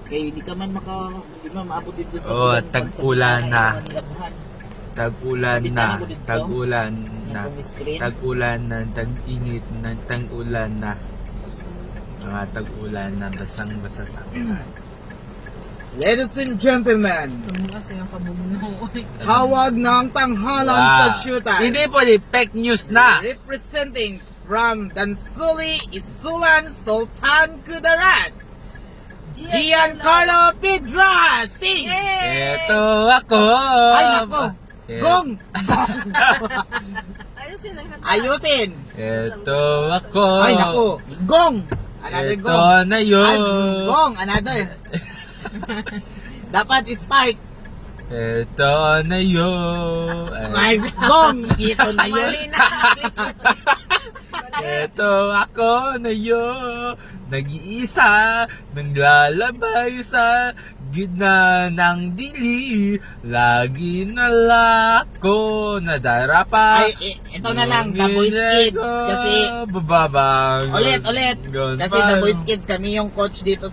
Kaya hindi ka man maabot dito sa Oo, ulan, tag-ulan pag sa na. Manilabhan. Tag-ulan Kapitan na, ako dito. tag-ulan na, Yung screen. tag-ulan na, tag-init na, tag-ulan na. Mga tag-ulan na, basang-basa sa ulan. Ladies and gentlemen, Tumukas yung kabugno. tawag ng tanghalan sa showtime. Hindi po, fake news na. Representing from Dansuli, Isulan, Sultan Kudarat, Giancarlo Pedra, sing! Ito ako. Ay, nako! Gong! Ayusin ang kanta. Ayusin! Ito ako. Ay, nako! Gong! Another Ito gong! na Ay, yun. gong! Another! Dapat start! Ito na yun. Ay, gong! Ito na yun! Mali na. Ito ako na yun. Nag-iisa, naglalabay sa gitna ng dili. Lagi na lako nadarapa. Ay, ito na lang, The Boys Kids. Kasi, bababang. ulit. Kasi The Boys Kids, kami yung coach dito